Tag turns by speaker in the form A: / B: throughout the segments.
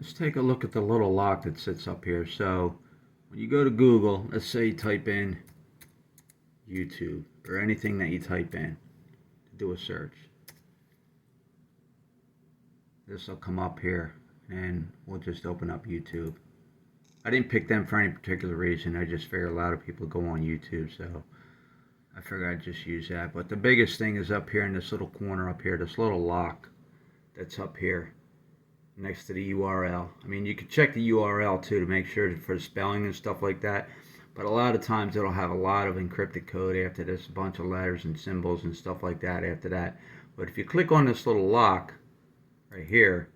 A: Let's take a look at the little lock that sits up here. So when you go to Google, let's say you type in YouTube or anything that you type in to do a search. This will come up here and we'll just open up YouTube. I didn't pick them for any particular reason. I just figured a lot of people go on YouTube, so I figured I'd just use that. But the biggest thing is up here in this little corner up here, this little lock that's up here next to the URL. I mean, you can check the URL too to make sure for the spelling and stuff like that. But a lot of times it'll have a lot of encrypted code after this, a bunch of letters and symbols and stuff like that after that. But if you click on this little lock right here,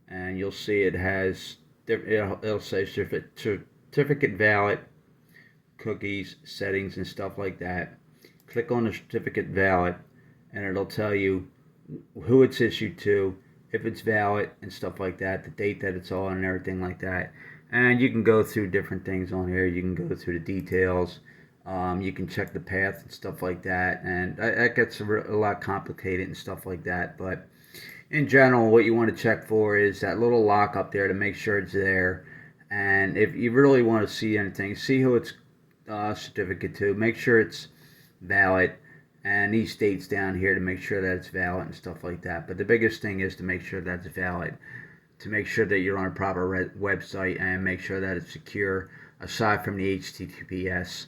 A: and you'll see it has, it'll say certificate valid, cookies, settings, and stuff like that. Click on the certificate valid, and it'll tell you who it's issued to, if it's valid, and stuff like that, the date that it's on, and everything like that. And you can go through different things on here. You can go through the details. You can check the path and stuff like that, and that gets a lot complicated and stuff like that. But in general, what you want to check for is that little lock up there to make sure it's there. And if you really want to see anything, see who it's certificate to, make sure it's valid, and these dates down here to make sure that it's valid and stuff like that. But the biggest thing is to make sure that it's valid, to make sure that you're on a proper website, and make sure that it's secure, aside from the HTTPS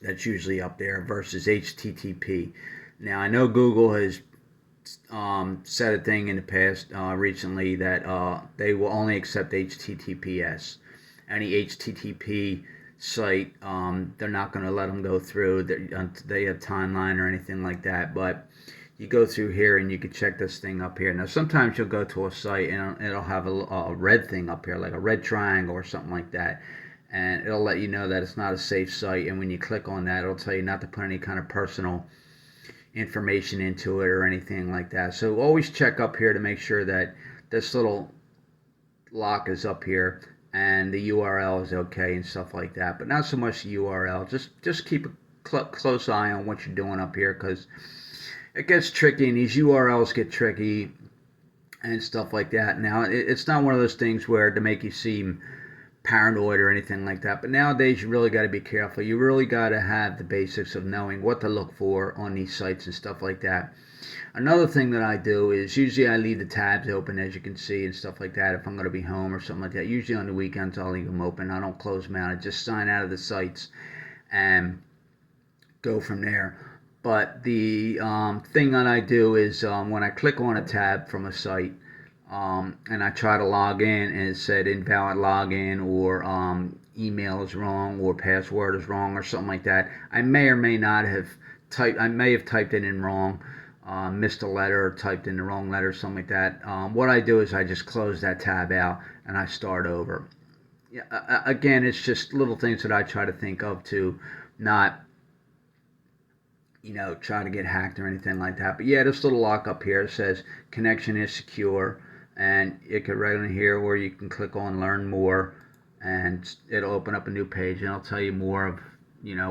A: that's usually up there versus HTTP. Now, I know Google has said a thing in the past recently that they will only accept HTTPS. Any HTTP site, they're not going to let them go through. They have timeline or anything like that. But you go through here and you can check this thing up here. Now, sometimes you'll go to a site and it'll have a red thing up here, like a red triangle or something like that. And it'll let you know that it's not a safe site. And when you click on that, it'll tell you not to put any kind of personal information into it or anything like that. So always check up here to make sure that this little lock is up here and the URL is okay and stuff like that. But not so much the URL. Just keep a close eye on what you're doing up here, because it gets tricky and these URLs get tricky and stuff like that. Now, it's not one of those things where to make you seem paranoid or anything like that, but nowadays you really got to be careful. You really got to have the basics of knowing what to look for on these sites and stuff like that. Another thing that I do is usually I leave the tabs open, as you can see, and stuff like that if I'm going to be home or something like that. Usually on the weekends I'll leave them open. I don't close them out. I just sign out of the sites and go from there. But the thing that I do is when I click on a tab from a site, and I try to log in and it said invalid login, or email is wrong, or password is wrong, or something like that. I may or may not have I may have typed it in wrong, missed a letter, or typed in the wrong letter, something like that. What I do is I just close that tab out and I start over. Yeah, again, it's just little things that I try to think of to not, try to get hacked or anything like that. But yeah, this little lock up here says connection is secure, and it could right in here where you can click on learn more, and it'll open up a new page and it'll tell you more of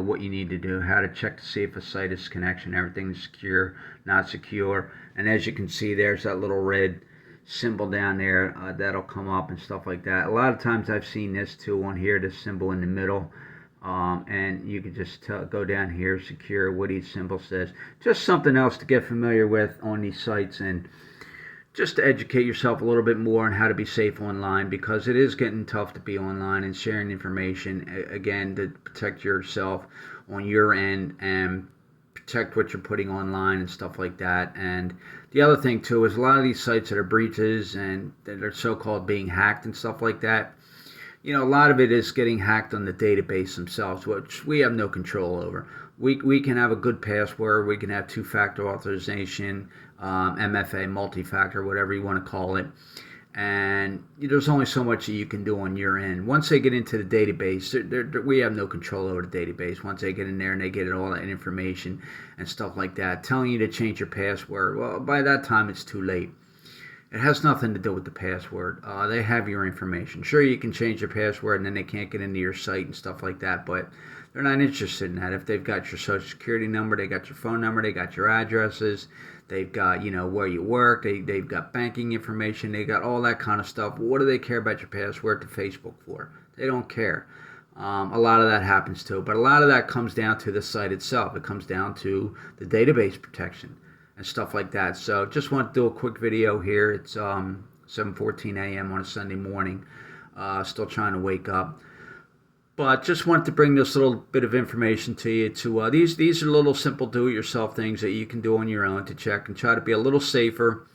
A: what you need to do, how to check to see if a site is connection, everything's secure, not secure. And as you can see, there's that little red symbol down there that'll come up and stuff like that. A lot of times I've seen this too on here, this symbol in the middle. And you can just go down here, secure, what each symbol says. Just something else to get familiar with on these sites, and just to educate yourself a little bit more on how to be safe online, because it is getting tough to be online and sharing information, again, to protect yourself on your end and protect what you're putting online and stuff like that. And the other thing too is a lot of these sites that are breaches and that are so-called being hacked and stuff like that, a lot of it is getting hacked on the database themselves, which we have no control over. We can have a good password, we can have two-factor authorization, MFA, multi-factor, whatever you want to call it, and there's only so much that you can do on your end. Once they get into the database, we have no control over the database. Once they get in there and they get all that information and stuff like that, telling you to change your password, well, by that time it's too late. It has nothing to do with the password. They have your information. Sure, you can change your password and then they can't get into your site and stuff like that, but they're not interested in that. If they've got your social security number, they got your phone number, they got your addresses, They've got, where you work. They've got banking information. They got all that kind of stuff. What do they care about your password to Facebook for? They don't care. A lot of that happens too, but a lot of that comes down to the site itself. It comes down to the database protection and stuff like that. So just want to do a quick video here. It's 7:14 a.m. on a Sunday morning. Still trying to wake up. But just wanted to bring this little bit of information to you. These are little simple do-it-yourself things that you can do on your own to check and try to be a little safer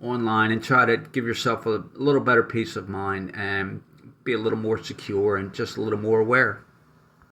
A: online and try to give yourself a little better peace of mind and be a little more secure and just a little more aware.